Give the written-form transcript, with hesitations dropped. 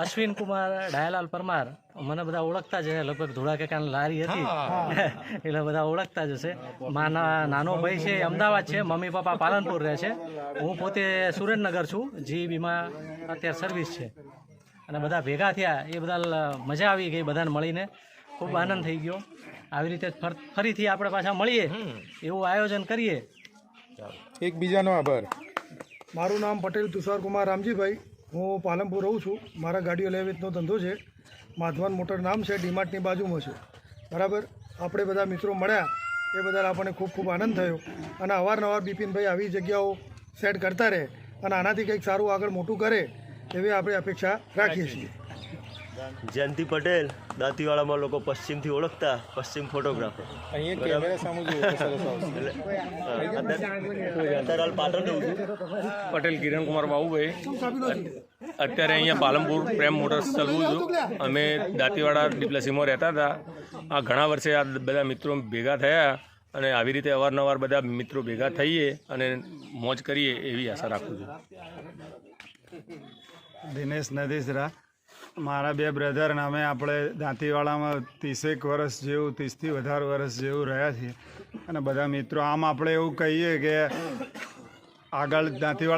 અશ્વિન કુમાર ડાયાલાલ પરમાર, મને બધા ઓળખતા જ હશે, લગભગ ધોળા કાકાની લારી હતી એટલે બધા ઓળખતા જ હશે. માના નાનો ભાઈ છે અમદાવાદ છે, મમ્મી પપ્પા પાલનપુર રહે છે, હું પોતે સુરેન્દ્રનગર છું, જીબીમાં અત્યારે સર્વિસ છે. અને બધા ભેગા થયા એ બધા મજા આવી ગઈ, બધાને મળીને ખૂબ આનંદ થઈ ગયો. આવી રીતે ફરીથી આપણે પાછા મળીએ એવું આયોજન કરીએ. એકબીજાનો આભાર. મારું નામ પટેલ તુષારકુમાર રામજીભાઈ, હું પાલનપુર રહું છું. મારા ગાડીઓ લે વેચનો ધંધો છે. માધવાન મોટર નામ છે, ડીમાર્ટની બાજુમાં છે. બરાબર, આપણે બધા મિત્રો મળ્યા એ બદલ આપણને ખૂબ ખૂબ આનંદ થયો. અને અવારનવાર બિપિનભાઈ આવી જગ્યાઓ સેટ કરતા રહે અને આનાથી કંઈક સારું આગળ મોટું કરે એવી આપણે અપેક્ષા રાખીએ છીએ. જયંતિ પટેલ, દાંતીવાડામાં લોકો પશ્ચિમથી ઓળખતા પશ્ચિમ ફોટોગ્રાફર. અહીંયા કેમેરા સામે જુઓ તો સરસ આવશે. અત્યારે હાલ પાટણ રહું છું. પટેલ કિરણકુમાર બાબુભાઈ, અત્યારે અહીંયા પાલનપુર પ્રેમ મોટર્સ ચલાવું છું. અમે દાંતીવાડા ડિપ્લેસીમાં રહેતા હતા. આ ઘણા વર્ષે આ બધા મિત્રો ભેગા થયા અને આવી રીતે અવારનવાર બધા મિત્રો ભેગા થઈએ અને મોજ કરીએ એવી આશા રાખું છું. દિનેશ નદીસરા, મારા બે બ્રધર અને અમે આપણે દાંતીવાડામાં 30 વર્ષ જેવું, 30થી વધારે વર્ષ જેવું રહ્યા છીએ. અને બધા મિત્રો આમ આપણે એવું કહીએ કે આગળ દાંતીવાડા